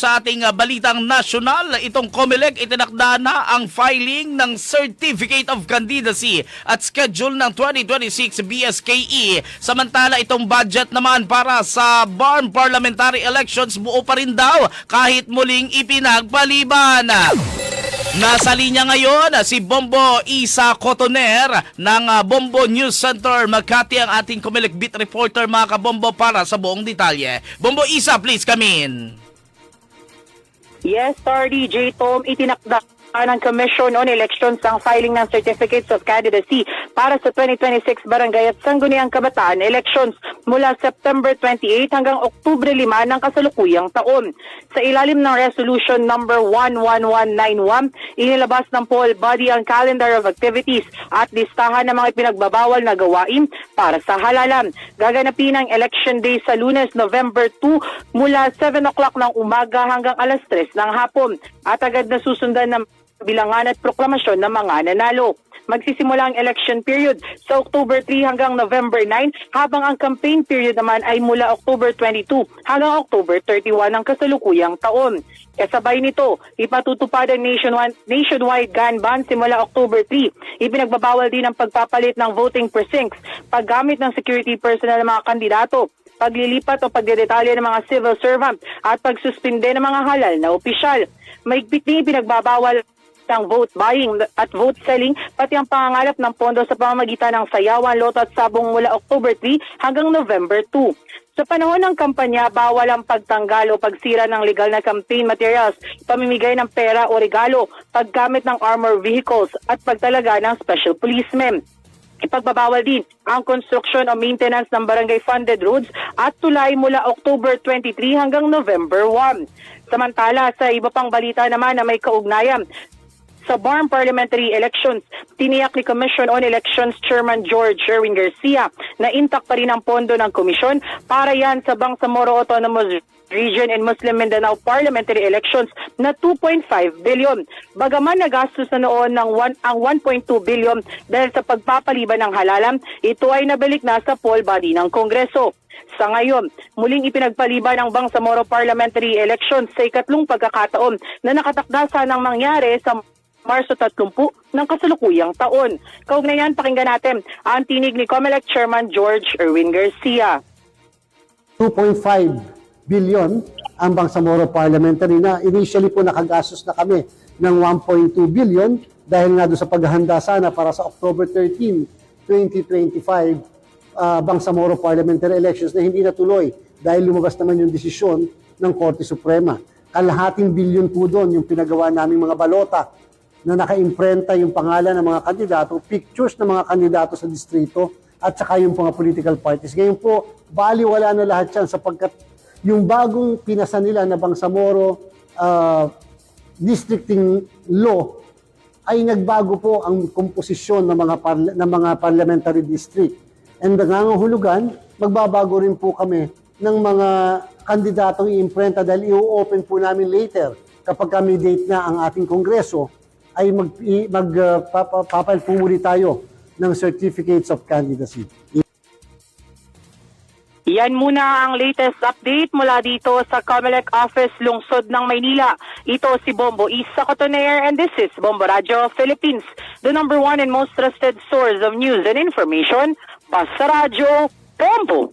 Sa ating balitang nasyonal, itong COMELEC itinakda na ang filing ng Certificate of Candidacy at schedule ng 2026 BSKE. Samantala itong budget naman para sa BARM parliamentary elections buo pa rin daw kahit muling ipinagpaliban. Nasa linya ngayon si Bombo Isa Cotoner ng Bombo News Center Makati, ang ating COMELEC beat reporter mga kabombo para sa buong detalye. Bombo Isa, please come in. Yes, Sir DJ Tom, itinakda ng Commission on Elections ang filing ng Certificates of Candidacy para sa 2026 Barangay at Sangguniang Kabataan elections mula September 28 hanggang Oktubre 5 ng kasalukuyang taon. Sa ilalim ng Resolution number 11191, inilabas ng poll body ang calendar of activities at listahan ng mga ipinagbabawal na gawain para sa halalan. Gaganapin ang election day sa Lunes, November 2 mula 7 o'clock ng umaga hanggang alas 3 ng hapon at agad na susundan ng bilangan at proklamasyon ng mga nanalo. Magsisimula ang election period sa October 3 hanggang November 9, habang ang campaign period naman ay mula October 22 hanggang October 31 ng kasalukuyang taon. Kasabay nito, ipatutupad ang nationwide gun ban simula October 3. Ipinagbabawal din ang pagpapalit ng voting precincts, paggamit ng security personnel ng mga kandidato, paglilipat o pagdedetalye ng mga civil servant at pagsuspinde ng mga halal na opisyal. Mahigpit din ipinagbabawal ng vote buying at vote selling, pati ang pangangalap ng pondo sa pamamagitan ng sayawan, loto at sabong mula October 3 hanggang November 2. Sa panahon ng kampanya, bawal ang pagtanggal o pagsira ng legal na campaign materials, pamimigay ng pera o regalo, paggamit ng armor vehicles at pagtalaga ng special policemen. Ipagbabawal din ang construction o maintenance ng barangay-funded roads at tulay mula October 23 hanggang November 1. Samantala, sa iba pang balita naman na may kaugnayan sa BARM parliamentary elections, tiniyak ni Commission on Elections Chairman George Erwin Garcia na intact pa rin ang pondo ng komisyon para yan sa Bangsamoro Autonomous Region and Muslim Mindanao parliamentary elections na 2.5 billion. Bagaman nagastos na noon ang 1.2 billion dahil sa pagpapaliban ng halalan, ito ay nabalik na sa poll body ng Kongreso. Sa ngayon, muling ipinagpaliban ang Bangsamoro parliamentary elections sa ikatlong pagkakataon na nakatakda sanang mangyari sa Marso 30 ng kasalukuyang taon. Kaugnayan, pakinggan natin ang tinig ni COMELEC Chairman George Erwin Garcia. 2.5 billion ang Bangsamoro Parliamentary na initially po nakagastos na kami ng 1.2 billion dahil nga doon sa paghahanda sana para sa October 13, 2025 Bangsamoro Parliamentary Elections na hindi natuloy dahil lumabas naman yung desisyon ng Korte Suprema. Kalahating bilyon po doon yung pinagawa naming mga balota na naka-imprenta yung pangalan ng mga kandidato, pictures ng mga kandidato sa distrito, at saka yung mga political parties. Ngayon po, baliwala na lahat yan sapagkat yung bagong pinasa nila na Bangsamoro districting law ay nagbago po ang komposisyon ng mga parliamentary district. And nangangahulugan, magbabago rin po kami ng mga kandidatong i-imprenta dahil i-open po namin later kapag kami date na ang ating kongreso ay magpapal po muli tayo ng Certificates of Candidacy. Yan muna ang latest update mula dito sa COMELEC Office, Lungsod ng Maynila. Ito si Bombo Isa Cotoner and this is Bombo Radio Philippines, the number one and most trusted source of news and information. Basta Radio, Bombo!